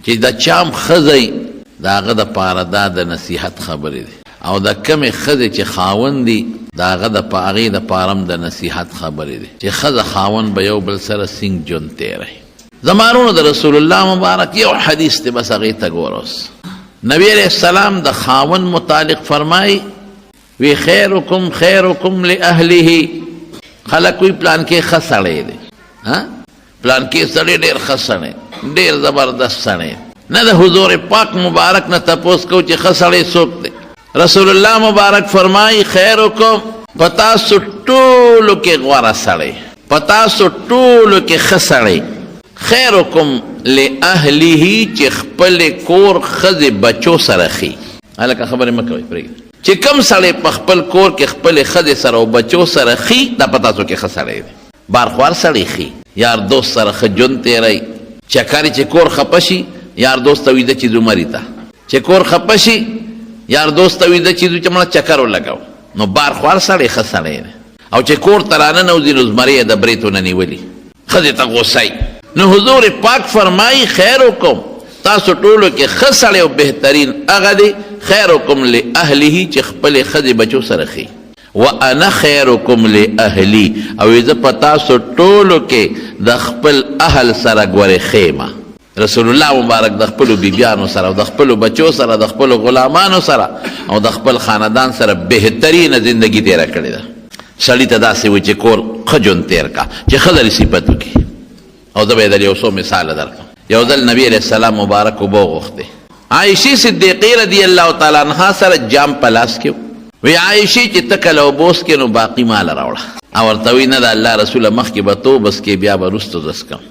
چې د چام ښځی د هغه دپاره دا د نصیحت خبرې دي او د کمې ښځې چې خاوند دي د هغه هغې دپاره هم د نصیحت خبرې دي چې ښځه خاوند به یو بل سره سینګ ژوند تېروي. زمانونو د رسول الله مبارک یو حدیث دی، بس هغې ته ګوره اوس. نبی علیہ السلام د خاوند متعلق فرمایي وی خیرکم خیرکم لأهله. خلک وی پلان کې ښه سړی دی، پلان کې سړی ډېر ښه سړی، ډېر زبردست سړی. نه د حضور پاک مبارک نه تپوس کو چې ښه سړی څوک دی. رسول الله مبارک فرمایي خیرکم، په تاسو ټولو کې غوره سړی، په تاسو ټولو کې ښه سړی. خیرکم لأهله چې خپل کور ښځې بچو سره ښي. هلکه خبرې مه کوئ پرېږدئ. چې کم سړی په خپل کور کې خپل ښځې سره او بچو سره ښي دا په تاسو کې ښه سړی دی. بارخوار سړی ښي، یار دوست سره ښه ژوند تېروي. چکرې چې کور خفه شي یار دوست ته ویده چې ځو مري ته، چې کور خفه شي یار دوست ته ویده چې ځو چې مړه چکر ولګو. نو بارخوار سړی ښه سړی دی. او چې کور ته راننوځي نو زمرۍ یې د بریتو نه نیولي، ښځې ته غوسه. نو حضور پاک فرمایي خیرکم، تاسو ټولو کې ښه سړی او بهترین هغه دی خیرکم لأهله چې خپلې ښځې بچو سره ښي. وانا خیرکم لأهلی، او زه په تاسو ټولو کې د خپل اهل سره ګورې ښیمه. رسول الله مبارک د خپلو بیبیانو سره او د خپلو بچو سره د خپلو غلامانو سره او د خپل خاندان سره بهترینه زندگی تېره کړې ده. سړي ته داسې وي چې کور ښه ژوند تېر کا، چې ښه لري صفت وکړي. او زه به یې در یو څو مثاله درکړم. یو ځل نبي علیه السلام مبارک اوبه وغوښتې، عایشې صدیقې رضی الله تعالی عنها سره جام په لاس کې وی عایشې چې ته کله اوبه وڅکې نو باقي ماله راوړه. او ورته وی نه د الله رسوله مخکې به ته وبسکې بیا به وروسته زه څکم.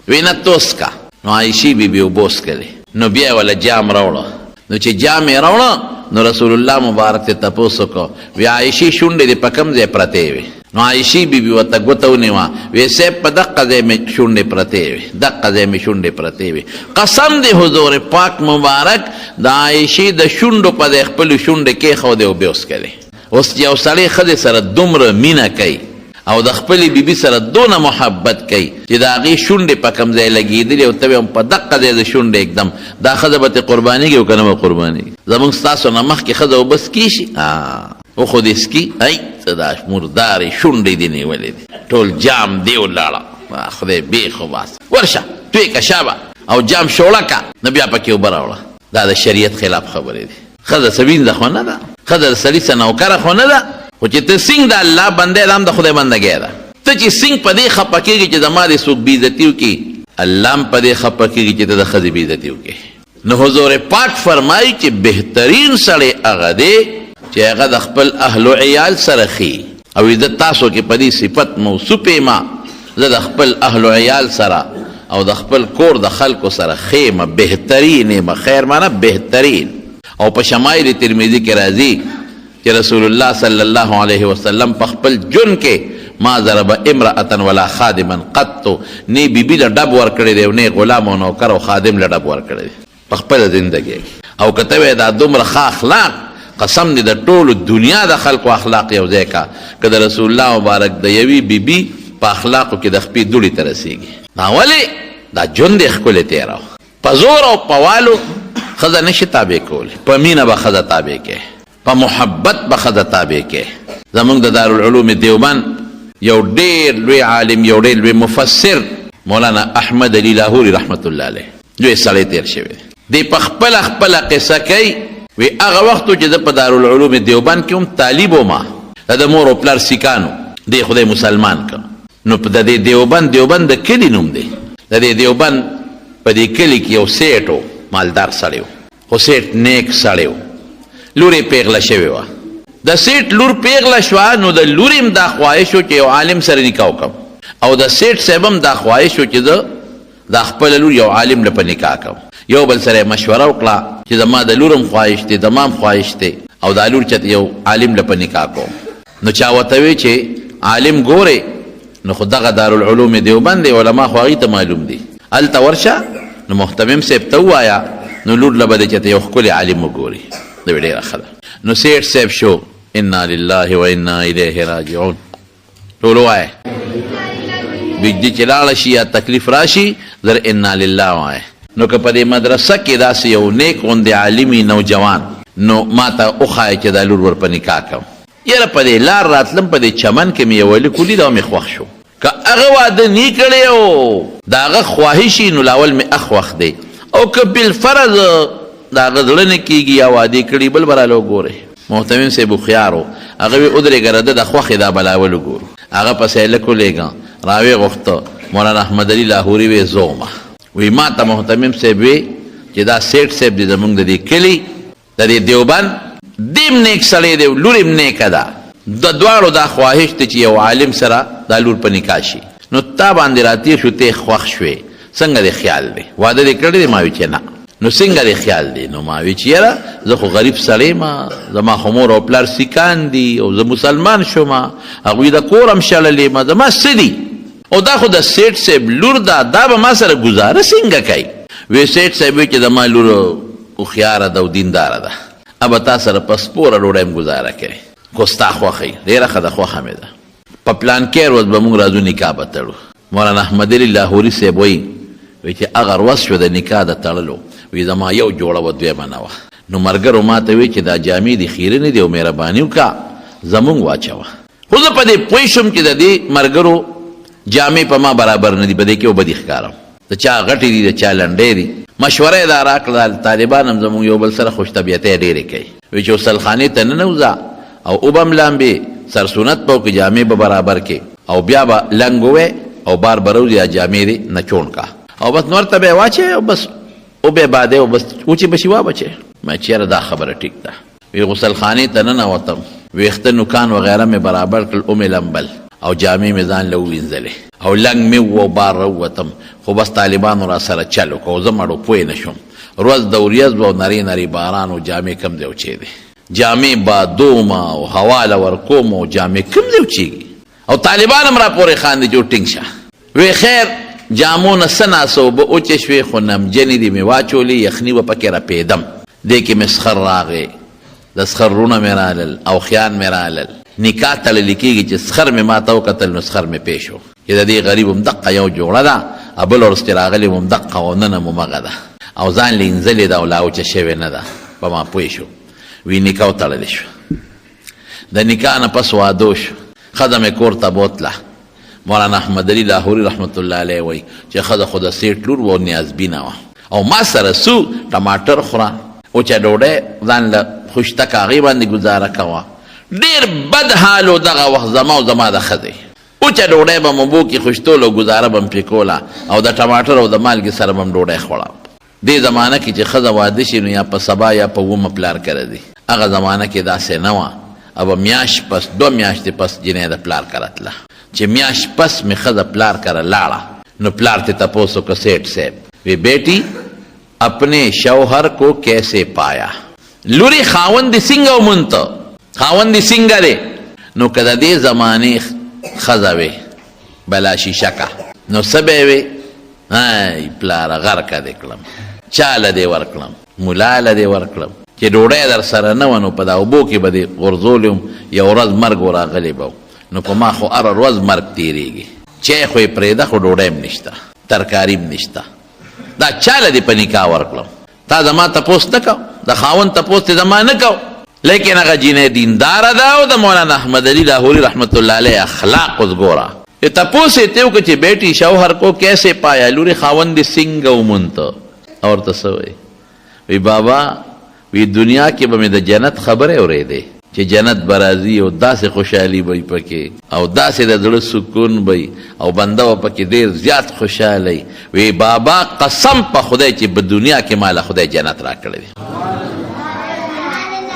وی نه ته وڅکه. نو عایشې بیبي اوبه وڅکلې، نو بیا یې وله جام راوړه. نو چې جام یې راوړه نو رسول الله مبارک ته تپوس وکړو، وی عایشې شونډې دې په کوم ځای پرتې وې؟ نو عایشې بیبي ورته ګوته ونیوه، وی صاحب په دقه ځای مې شونډې پرتې وې، دقه ځای مې شونډې پرتې وې. قسم دی حضور پاک مبارک د عایشې د شونډو په ځای خپلې شونډې کېښودې او بیا وڅکلې. اوس یو سړی ښځې سره دومره مینه کوي او د خپلې بیبي سره دونه محبت کوي چې د هغې شونډې په کوم ځای لګېدلې او ته په دقه ځای د شونډې اکدم دا ښځه به ترې قربانېږي او که نه به قربانېږي. زمونږ ستاسو نه مخکې ښځه اوبه څکي شي او خو دې څکي ای څه دا مردارې شونډې دې نیولې دي، ټول جام دې ولاړه، خدای بېخ وباس، ورشه توی که شابه او جام شوړه که نه بیا پکې اوبه راوړه. دا د شریعت خلاف خبرې دي. ښځه څه وینځه خو نه ده، ښځه د سړي څه نوکره خو نه ده، خو چې ته سینګ د الله بندی ده هم د خدای بندګۍ ده. ته چې سینګ په دې خفه کېږي چې زما دې څوک بېعزتي وکړي، الله هم په دې خفه کېږي چې ته د ښځې بېعزتي وکړې. نو حضور پاک فرمایي چې بهترین سړی هغه دی چې هغه د خپل اهل و عیال سره ښي. او زه تاسو کې په دې صفت موصوف یم، زه د خپل اهل و عیال سره او د خپل کور د خلکو سره ښیمه، بهترین یم. خیر معنی بهترین. او په شمایل ترمذي کې راځي چې رسول الله صلی الله علیه وسلم په خپل جون کې ما ضرب امرأة ولا خادما قط، نه بیبي له ډب ورکړی دی، نه غلام او نوکر او خادم له ډب ورکړی دی په خپله زندګۍ کې. او که ته وایې دا دومره ښه اخلاق، قسم دی د ټولو دنیا د خلکو اخلاق یو ځای کا، که د رسول الله مبارک د یوې بیبي په اخلاقو کې د خپې دوړې ته رسېږي. ولې دا ژوند یې ښکلی تېره، په زور او په والو ښځه نشي تابع کولی، په مینه به ښځه تابع کوي، په محبت به ښځه تابع کوي. زمونږ د دارالعلوم دیوبند یو ډېر لوی عالم، یو ډېر لوی مفسر مولانا احمد علی لاهوري رحمت الله علیه لوی سړی تېر شوی دی. په خپله قصه کوي، وی هغه وختو چې زه په دارالعلوم دیوبند کې هم طالب وم، د مور او پلار سیکانو دی خدای مسلمان کړ. نو په د دې دیوبند د کلي نوم دی، د دې دیوبند په دې کلي کې یو سیټ و، مالدار سړی و، خو سیټ نیک سړی و. لور یې پیغله شوې وه. د سیټ لور پیغله شوه نو د لور هم دا خواهش و چې یو عالم سره نکاح وکړم، او د سیټ صاحب هم دا خواهش و چې زه دا خپله لور یو عالم له په نکاح کوم. یو بل سره مشوره وکړه چې زما د لور هم خواهش دی، زما هم خواهش دی، او دا لور چې یو عالم له په نکاح کوم. نو چا ورته وی چې عالم ګورې، نو خو دغه دارالعلوم دیوبند دی، علما خو هغې ته معلوم دي، هلته ورشه نو محتمم صاحب ته ووایه، نو لور له به دی چې یو ښکلی عالم وګوري. د وی ډېره ښه ده. نو سیټ صاحب شو انا لله و انا الیه راجعون، ټول ووایه. بجلی چې لاړه شي یا تکلیف راشي زر انا لله وایه، نو که په دې مدرسه کې داسې یو نیک غوندې عالمي نوجوان نو ما ته وښایه چې دا لور ور په نکاح کوم. یاره په دې لار راتلم په دې چمن کې مې یو لیک ولید او مې خوښ شو. که هغه واده نی کړی او د هغه خواهشي نو لاول مې اخ دی، او که بالفرض د هغه زړه نه کېږي یا واده کړي بل به راله وګورئ. محتمم صاحب هوښیار و، هغه وی ودرېږه راده د خوښې دا بلاول وګورو. هغه پسې هلک ولېږه راویې غوښته مولانا احمد علي لاهوري وی زومه وی ما ته محتمم صاحب وی چې دا سیټ صاحب دی زمونږ د دې کلي د دې دیوبند دیم نیک سړی دی، لور یې نیکه ده، د دواړو دا خواهش دی چې یو عالم سره دا لور په نکاح شي. نو تا باندې راتېر شو، ته خوښ شوې، څنګه دې خیال دی؟ واده دې کړی دی؟ ما وی چې نه. نو څنګه دې خیال دی؟ نو ما وی چې یاره زه خو غریب سړی ما، زما خو مور او پلار سیکان دي او زه مسلمان شوم، هغوی د کور هم شړلې ما، زما څه دي؟ او دا خو د سیټ صاحب لور ده، دا به ما سره ګزاره څنګه کوي؟ وی سیټ صاحب وی چې زما لور هوښیاره ده او دینداره ده، ابه تا سره په سپوره ډوډۍ هم ګزاره کوي، خو ستا خوښه ډېره ښه ده، خوښه مې ده. په پلان کې ورځ به موږ راځو نکاح به تړو. مولانا احمد علي لاهوري صاحب وی چې هغه ورځ شو د نکاح د تړلو، وی زما یو جوړه و دویمه نه وه. نو ملګرو ما ته وی چې دا جامې دې خیرې نه دي او مهرباني وکړه زمونږ واچوه. خو زه په دې پوه شوم چې د دې ملګرو جامې په ما برابر نه دي، په دې کې وبه دې ښکارم، د چا غټې دي د چا لنډې دي. مشوره یې دا راکړه، طالبان هم زمونږ یو بل سره خوش طبیعتۍ ډېرې کوي. وی چې غسلخانې ته ننوځه او اوبه هم لامبې، سرسونت به وکړې، جامې به برابر کې، او بیا به لنګ ووې او بار به روځي، یا جامې دې نچوڼ کا او بس نور ته به یې واچوې او بس اوبې بادې او بس وچې بشي وابچې. ما چې یاره دا خبره ټیک ده. وی غسلخانې ته ننوتم، ویښته نوکان وغیره مې برابر کړل، او مې لمبل او جامې مې ځان له ووینځلې او لنګ مې و بار راووتم. خو بس طالبانو را سره چل وکړه او زه مړو پوه نه شوم. ورځ د وریځ به او نرۍ نرۍ باران و جامې کم دی وچېدې، جامې بادوم او هوا له ورکوم او جامې کم دی وچېږي. او طالبان هم را پورې خاندي چې ټینګ شه. وی خیر جامو نه څه ناسه اوبه اوچې شوې، خو نمجنې دې مې واچولې، یخني به پکې رپېدم. دې کې مې سخر راغی، د سخرونه مې رالل او خیان مې رالل. نکاح تړلی کېږي چې سخر مې ما ته وکتل نو سخر مې پېښ و چې د دې غریب هم دقه یو جوړه ده، بل ورځ چې راغلې هم دقه او نن هم همغه ده، او ځان لینځلې ده او لا وچه شوې نه ده. په ما پوه شو. وی نکاح وتړلی شو. د نکاح نه پس واده شو، ښځه مې کور ته بوتله. مولانا احمد علي لاهوري رحمت الله علیه وی چې ښځه خو د سیټ لور و، نیازبینه وه، او ما سره سو ټماټر خوره، وچه ډوډۍ ځان له خوشتک هغې باندې ګزاره کوه. ډېر بد حال و دغه وخت زما او زما د ښځې. وچه ډوډۍ به م اوبو کې خوشتول او ګزاره به م پرې کوله، او د ټماټر او د مالګې سره به م ډوډۍ خوړه. دې زمانه کې چې ښځه واده شي نو یا په سبا یا په اومه پلار کره دي. هغه زمانه کې داسې نه وه. ابه میاشت پس 2 میاشتې پس جنۍ د پلار کره تله. چې میاشت پس مې ښځه پلار کره لاړه نو پلار ته تپوس وکړه سیټ صاحب، وی بیٹی اپنے شوہر کو کیسے پایا؟ لوري خاوند دې څنګه ومونته؟ خاوند دې څنګه دی؟ نو که د دې زمانې ښځه وې بلا شیشکه نو څه به یې وې؟ ای پلاره غرقه دې کړم، چاله دې ورکړم، ملا له دې ورکړم، چې ډوډۍ در سره نه وه نو په دا اوبو کې به دې غورځولې وم، یو ورځ مرګ وراغلی به نو په ما خو هره ورځ مرګ تېرېږي. چای خو یې پرېږده خو ډوډۍ هم نشته، ترکاري هم نشته. دا چاله دې په نکاح ورکړم؟ تا زما تپوس نه کو، د خاوند تپوس دې زما نه کو. لیکن هغه جینۍ دینداره ده او د مولانا احمد علي لاهوري رحمت الله علیه اخلاق اوس ګوره. تپوس یې ته وکړه چې بیٹی شوهر کو کیسے پایا؟ لوري خاوند دې څنګه ومونته؟ او ورته څه وایي؟ وی بابا وی دنیا کې به مې د جنت خبرې اورېدې چې جنت به راځي او داسې خوشحالي به پکې او داسې د زړه سکون به او بنده به پکې ډېر زیات خوشحالی. وی بابا قسم په خدای چې په دنیا کې ماله خدای جنت راکړی دی.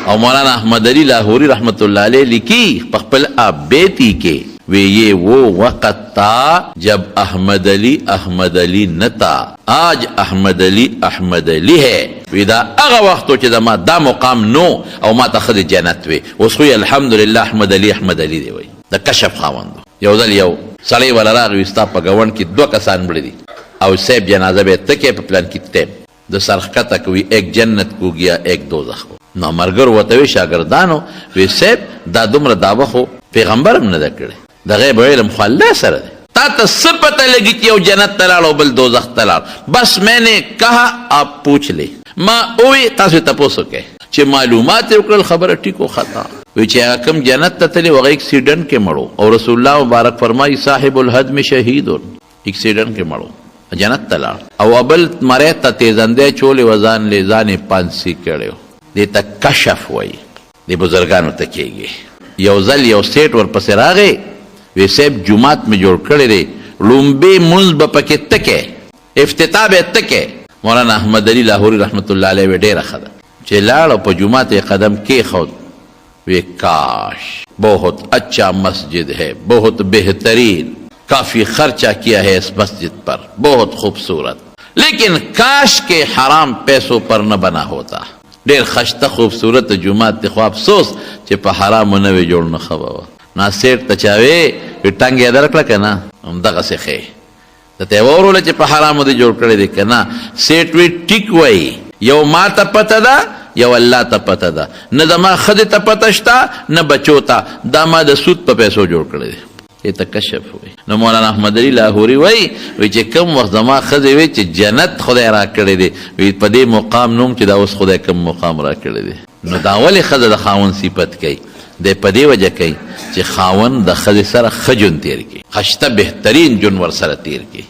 اور مولانا احمد علی لاہوری رحمت اللہ علیہ لکھی پخپل بیتی کے وی یہ وہ وقت تھا جب احمد علی نتا، آج احمد علی ہے. وی دا اغا وقتو چی دا ما دا مقام نو او ما تخد جنت وی وسخوی الحمدللہ احمد علی دی وی دا کشف خواندو. یو دل یو سڑی والا راغی استا پا گون کی 2 کسان بڑی دی او سیب جنازہ بے تکے پا پلان کی تیم دا سرخکتا کوئی ایک جنت کو گیا ایک دوزخ کو. نو مرگر وتوی شاگردانو وی سیب دا دومره دعوه خو پیغمبرم نه کړي، د غیب علم خو الله سره دی. تا ته څه پته لګي چې یو جنت ته لاړ او بل دوزخ ته لاړ؟ بس میں نے کہا آپ پوچھ لے. ما اوی تاسو تپوس وکئ چې معلومات یې وکړل خبره ټیک و خطا. وی چې هغه کوم جنت ته تللی هغه اکسیډنټ کې مړو او رسول الله مبارک فرمایي صاحب الهدم شهید. اکسیډنټ کې مړو جنت ته لاړ او بل مری ته تیزندی چولې وزان لې ځانې پانسي کړی. دې ته کشف وایي. دې بزرګانو ته کېږي. یو ځل یو سیټ ورپسې راغی وی صاحب جومات مې جوړ کړی دی لومبې مونځ به پکې تکې افتتاح به تکې. مولانا احمد علی لاهوري رحمت الله علیه ډېره ښه ده چې لاړ په جومات یې قدم کېښود. وی کاش بہت اچھا مسجد ہے بہت بہترین کافی خرچہ کیا ہے اس مسجد پر بہت خوبصورت لیکن کاش کے حرام پیسوں پر نہ بنا ہوتا. ډېر خشته خوبصورت جومات دی خو افسوس چې په حرامو نه وی جوړ نه ښه به وه. نا سیټ ته چا وی ټنګ یې درکړه که نه همدغسې ښې درته یې واوروله چې په حرامو دې جوړ کړی دی که نه. سیټ وی ټیک وایي یو ما ته پته ده یو الله ته پته ده نه زما ښځې ته پته شته نه بچو ته دا ما د سود په پیسو جوړ کړی دی. دې ته کشف وایي. نو مولانا احمد علی لاهوري وایي چې کوم وخت زما ښځې وایي چې جنت خدای را کړی دی وایي په دې مقام نوم چې دا اوس خدای کوم مقام را کړی دی. نو دا ولې ښځه د خاوند صفت کوي؟ دی په دې وجه کوي چې خاوند د ښځې سره ښه ژوند تېر کړي خشته بهترین ژوند ورسره تېر کړي.